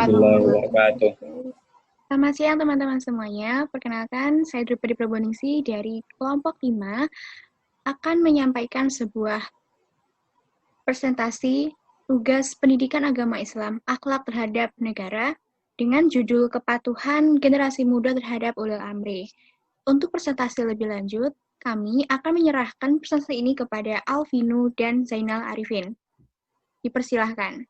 warahmatullahi wabarakatuh. Selamat siang teman-teman semuanya. Perkenalkan, saya Drupadi Praboningsi dari kelompok 5 akan menyampaikan sebuah presentasi tugas pendidikan agama Islam, akhlak terhadap negara dengan judul Kepatuhan Generasi Muda Terhadap Ulil Amri. Untuk presentasi lebih lanjut, kami akan menyerahkan presentasi ini kepada Alvinu dan Zainal Arifin. Dipersilahkan.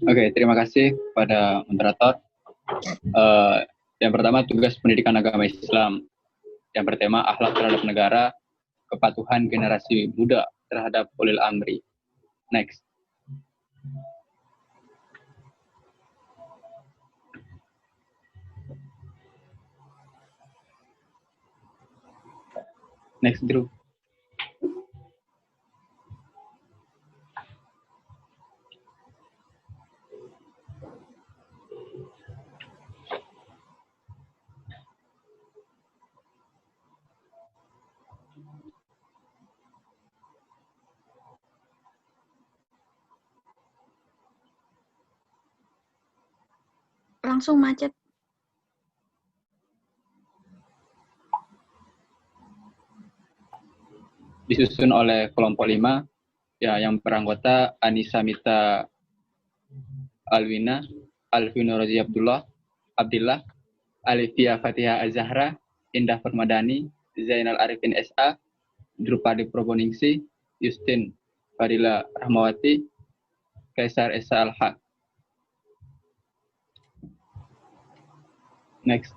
Oke, terima kasih kepada moderator. Yang pertama, tugas pendidikan agama Islam yang bertema akhlak terhadap negara, kepatuhan generasi muda terhadap ulil amri. Next. Next, Drew. Langsung macet. Disusun oleh kelompok 5 ya, yang beranggota Anissa Mita Alwina, Alvino Rozi Abdullah, Alifia Fatihah Az-Zahra, Indah Permadani, Zainal Arifin SA, Drupadi Praboningsi, Justin Fadila Rahmawati, Kaisar Esa Al-Haq. Next.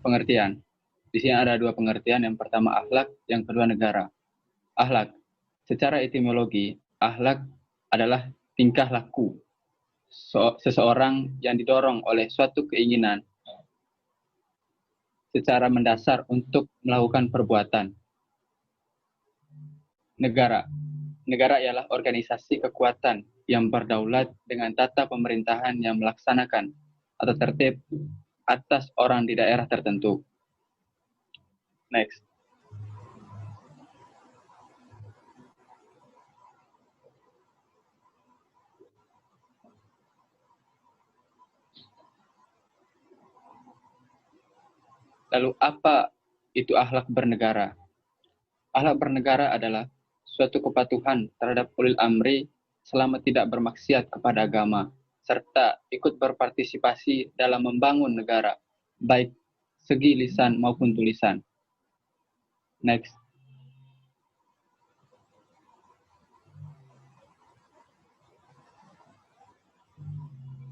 Pengertian. Di sini ada dua pengertian, yang pertama akhlak, yang kedua negara. Akhlak. Secara etimologi, akhlak adalah tingkah laku seseorang yang didorong oleh suatu keinginan secara mendasar untuk melakukan perbuatan. Negara. Negara ialah organisasi kekuatan yang berdaulat dengan tata pemerintahan yang melaksanakan atau tertib atas orang di daerah tertentu. Next. Lalu apa itu akhlak bernegara? Akhlak bernegara adalah suatu kepatuhan terhadap ulil amri selama tidak bermaksiat kepada agama, serta ikut berpartisipasi dalam membangun negara, baik segi lisan maupun tulisan. Next.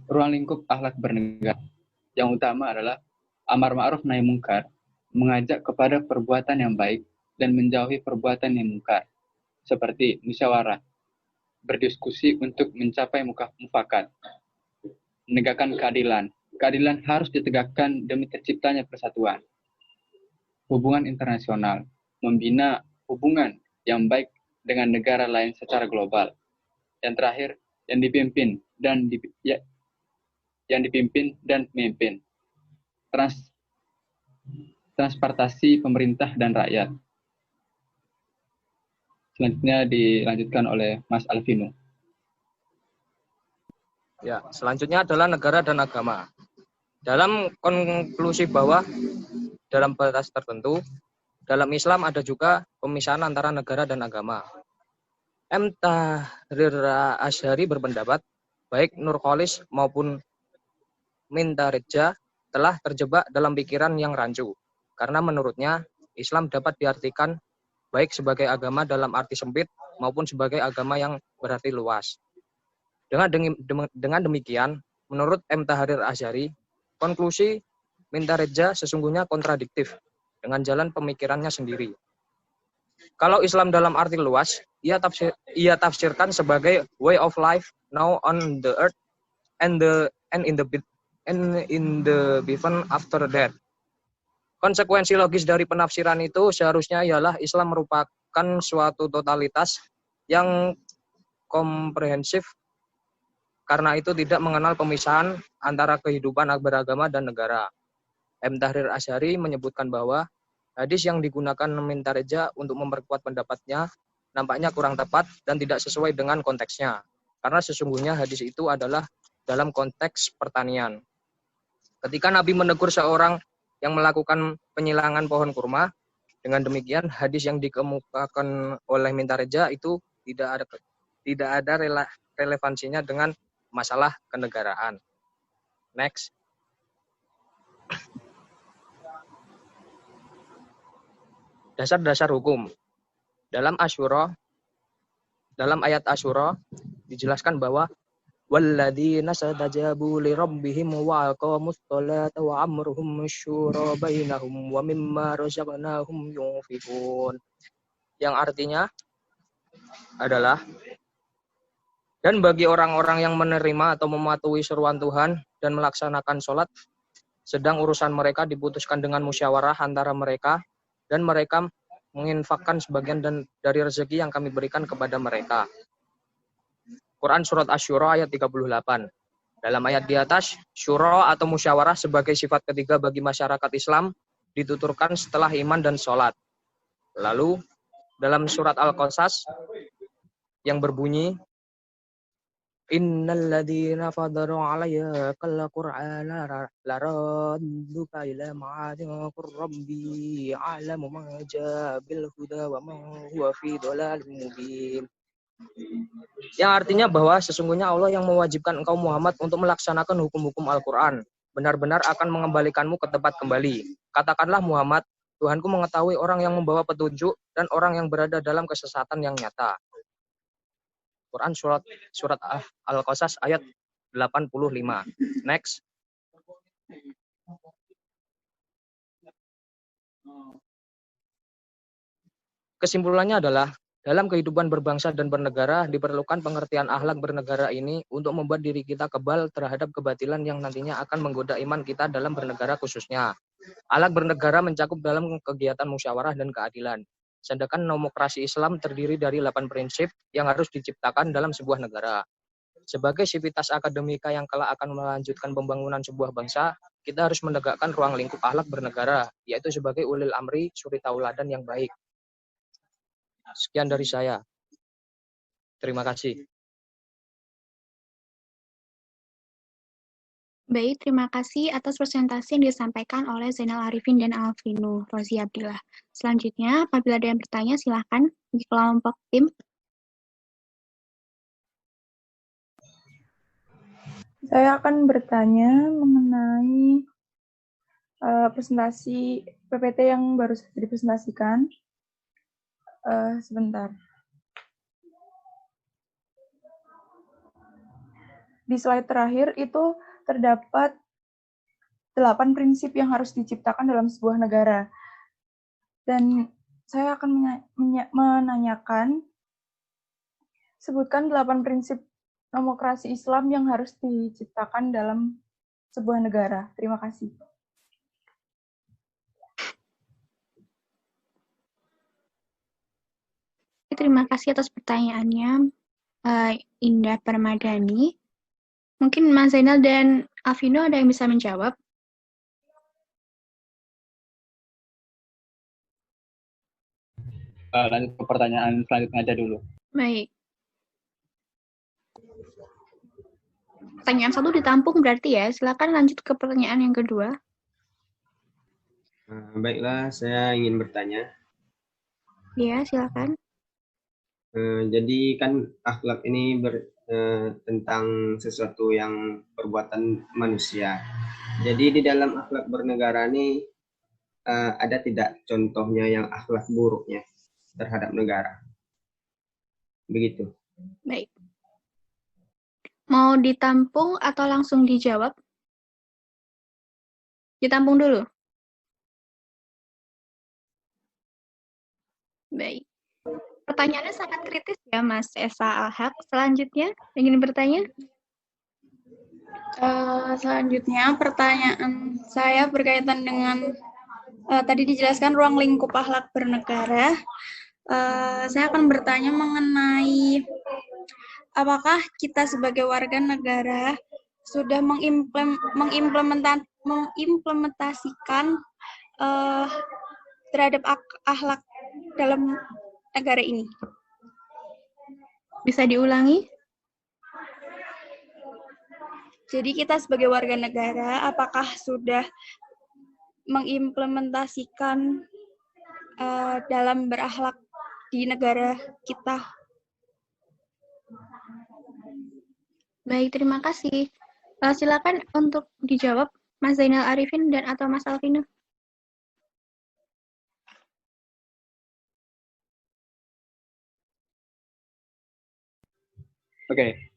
Ruang lingkup akhlak bernegara. Yang utama adalah amar ma'ruf nahi mungkar, mengajak kepada perbuatan yang baik dan menjauhi perbuatan yang mungkar, seperti musyawarah, berdiskusi untuk mencapai mufakat, menegakkan keadilan. Keadilan harus ditegakkan demi terciptanya persatuan. Hubungan internasional, membina hubungan yang baik dengan negara lain secara global. Yang terakhir, yang dipimpin dan memimpin. Transportasi pemerintah dan rakyat. Selanjutnya dilanjutkan oleh Mas Alvino. Ya, selanjutnya adalah negara dan agama. Dalam konklusi bawah, dalam batas tertentu, dalam Islam ada juga pemisahan antara negara dan agama. M. Tahrir Asy'ari berpendapat, baik Nurcholis maupun Mintaridja telah terjebak dalam pikiran yang rancu, karena menurutnya Islam dapat diartikan baik sebagai agama dalam arti sempit maupun sebagai agama yang berarti luas. Dengan demikian, menurut M. Tahrir Asy'ari, konklusi Mintaridja sesungguhnya kontradiktif dengan jalan pemikirannya sendiri. Kalau Islam dalam arti luas, ia tafsirkan sebagai way of life now on the earth and in the heaven after death. Konsekuensi logis dari penafsiran itu seharusnya ialah Islam merupakan suatu totalitas yang komprehensif, karena itu tidak mengenal pemisahan antara kehidupan beragama dan negara. M. Tahrir Asy'ari menyebutkan bahwa hadis yang digunakan Mintaridja untuk memperkuat pendapatnya nampaknya kurang tepat dan tidak sesuai dengan konteksnya. Karena sesungguhnya hadis itu adalah dalam konteks pertanian. Ketika Nabi menegur seorang yang melakukan penyilangan pohon kurma, dengan demikian hadis yang dikemukakan oleh Mintareja itu tidak ada relevansinya dengan masalah kenegaraan. Next. Dasar-dasar hukum. Dalam ayat Asyura dijelaskan bahwa walladzina stajabu li rabbihim wa aqamus sholata wa amruhum syura bainahum wa mimma razaqnahum yunfiqun. Yang artinya adalah, dan bagi orang-orang yang menerima atau mematuhi seruan Tuhan dan melaksanakan sholat, sedang urusan mereka diputuskan dengan musyawarah antara mereka, dan mereka menginfakkan sebagian dari rezeki yang kami berikan kepada mereka. Quran Surat Asy-Syura ayat 38. Dalam ayat di atas, syura atau musyawarah sebagai sifat ketiga bagi masyarakat Islam dituturkan setelah iman dan sholat. Lalu, dalam surat Al-Qasas yang berbunyi, Innal ladzina fadaru 'alaykal qur'ana laradduka ila ma'adin rabbi a'lamu ma jaa bil huda wa ma huwa fi dhalalin mubin. Yang artinya bahwa sesungguhnya Allah yang mewajibkan engkau Muhammad untuk melaksanakan hukum-hukum Al-Qur'an benar-benar akan mengembalikanmu ke tempat kembali. Katakanlah Muhammad, Tuhanku mengetahui orang yang membawa petunjuk dan orang yang berada dalam kesesatan yang nyata. Quran surat Al-Qasas ayat 85. Next. Kesimpulannya adalah, dalam kehidupan berbangsa dan bernegara diperlukan pengertian akhlak bernegara ini untuk membuat diri kita kebal terhadap kebatilan yang nantinya akan menggoda iman kita dalam bernegara khususnya. Akhlak bernegara mencakup dalam kegiatan musyawarah dan keadilan. Sedangkan demokrasi Islam terdiri dari 8 prinsip yang harus diciptakan dalam sebuah negara. Sebagai sivitas akademika yang kelak akan melanjutkan pembangunan sebuah bangsa, kita harus menegakkan ruang lingkup akhlak bernegara, yaitu sebagai ulil amri, suri tauladan yang baik. Sekian dari saya. Terima kasih. Baik, terima kasih atas presentasi yang disampaikan oleh Zainal Arifin dan Alvino Rozi Abdillah. Selanjutnya, apabila ada yang bertanya, silakan di kelompok tim. Saya akan bertanya mengenai presentasi PPT yang baru saja dipresentasikan. Sebentar. Di slide terakhir itu terdapat 8 prinsip yang harus diciptakan dalam sebuah negara. Dan saya akan menanyakan, sebutkan 8 prinsip demokrasi Islam yang harus diciptakan dalam sebuah negara. Terima kasih. Terima kasih atas pertanyaannya, Indah Permadani. Mungkin Mas Zainal dan Alvino ada yang bisa menjawab? Lanjut ke pertanyaan selanjutnya aja dulu. Baik. Pertanyaan 1 ditampung berarti ya. Silakan lanjut ke pertanyaan yang kedua. Baiklah, saya ingin bertanya. Ya, silakan. Jadi kan akhlak ini tentang sesuatu yang perbuatan manusia. Jadi di dalam akhlak bernegara ini ada tidak contohnya yang akhlak buruknya terhadap negara? Begitu. Baik. Mau ditampung atau langsung dijawab? Ditampung dulu. Baik. Pertanyaannya sangat kritis ya, Mas Esa Al-Haq. Selanjutnya, ingin bertanya? Selanjutnya, pertanyaan saya berkaitan dengan tadi dijelaskan ruang lingkup akhlak bernegara. Saya akan bertanya mengenai apakah kita sebagai warga negara sudah mengimplementasikan terhadap akhlak dalam negara ini. Bisa diulangi? Jadi kita sebagai warga negara, apakah sudah mengimplementasikan dalam berakhlak di negara kita? Baik, terima kasih. Silakan untuk dijawab Mas Zainal Arifin dan atau Mas Alvino. Oke,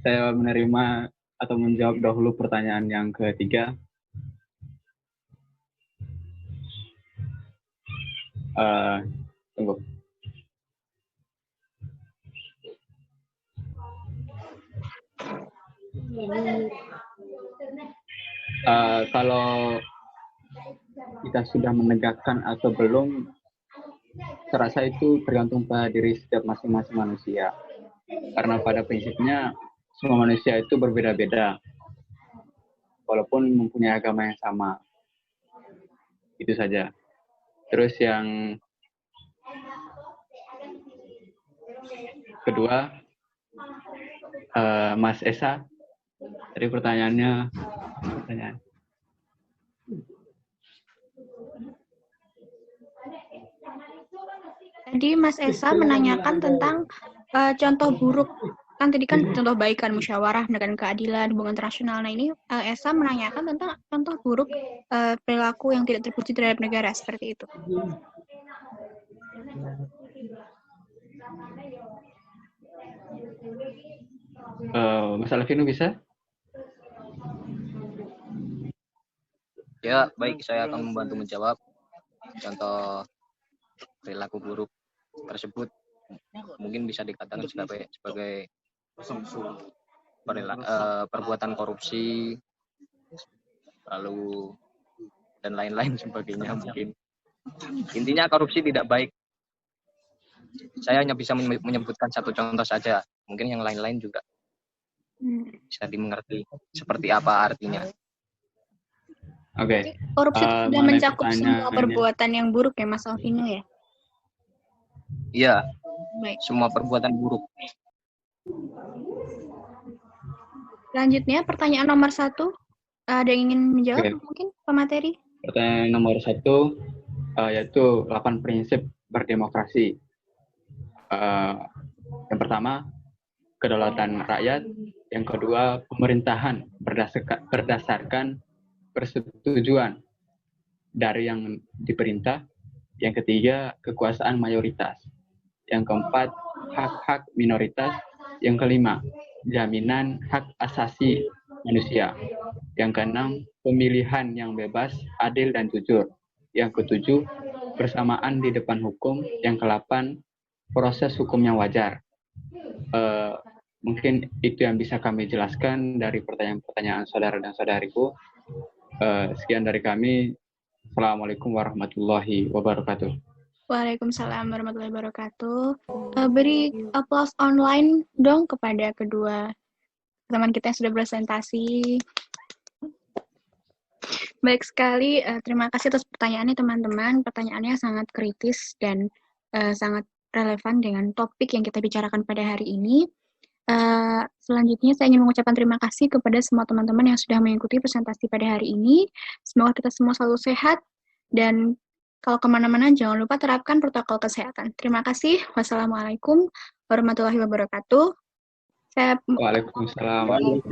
saya menerima atau menjawab dahulu pertanyaan yang ketiga. Tunggu. Kalau kita sudah menegakkan atau belum, saya rasa itu tergantung pada diri setiap masing-masing manusia. Karena pada prinsipnya semua manusia itu berbeda-beda, walaupun mempunyai agama yang sama. Itu saja. Terus yang kedua, Mas Esa, tadi pertanyaan. Tadi Mas Esa menanyakan tentang contoh buruk. Kan tadi kan contoh baik kan musyawarah dengan keadilan, hubungan internasional. Nah ini Esa menanyakan tentang contoh buruk perilaku yang tidak terpuji terhadap negara seperti itu. Mas Alvino bisa? Ya, baik, saya akan membantu menjawab. Contoh perilaku buruk tersebut mungkin bisa dikatakan sebagai perbuatan korupsi, lalu dan lain-lain sebagainya mungkin. Intinya korupsi tidak baik. Saya hanya bisa menyebutkan satu contoh saja. Mungkin yang lain-lain juga bisa dimengerti seperti apa artinya. Oke. Korupsi sudah mencakup semua perbuatan yang buruk ya Mas Alvino ya? Iya. Baik. Semua perbuatan buruk. Selanjutnya pertanyaan nomor 1. Ada yang ingin menjawab mungkin pemateri? Pertanyaan nomor 1 yaitu 8 prinsip berdemokrasi. Yang pertama, kedaulatan rakyat. Yang kedua, pemerintahan berdasarkan persetujuan dari yang diperintah. Yang ketiga, kekuasaan mayoritas. Yang keempat, hak-hak minoritas. Yang kelima, jaminan hak asasi manusia. Yang keenam, pemilihan yang bebas, adil, dan jujur. Yang ketujuh, bersamaan di depan hukum. Yang kedelapan, proses hukum yang wajar. Mungkin itu yang bisa kami jelaskan dari pertanyaan-pertanyaan saudara dan saudariku. Sekian dari kami. Assalamualaikum warahmatullahi wabarakatuh. Waalaikumsalam warahmatullahi wabarakatuh. Beri aplaus online dong kepada kedua teman kita yang sudah presentasi. Baik sekali, terima kasih atas pertanyaannya teman-teman. Pertanyaannya sangat kritis dan sangat relevan dengan topik yang kita bicarakan pada hari ini. Selanjutnya saya ingin mengucapkan terima kasih kepada semua teman-teman yang sudah mengikuti presentasi pada hari ini. Semoga kita semua selalu sehat dan kalau kemana-mana jangan lupa terapkan protokol kesehatan. Terima kasih. Wassalamualaikum warahmatullahi wabarakatuh. Waalaikumsalam.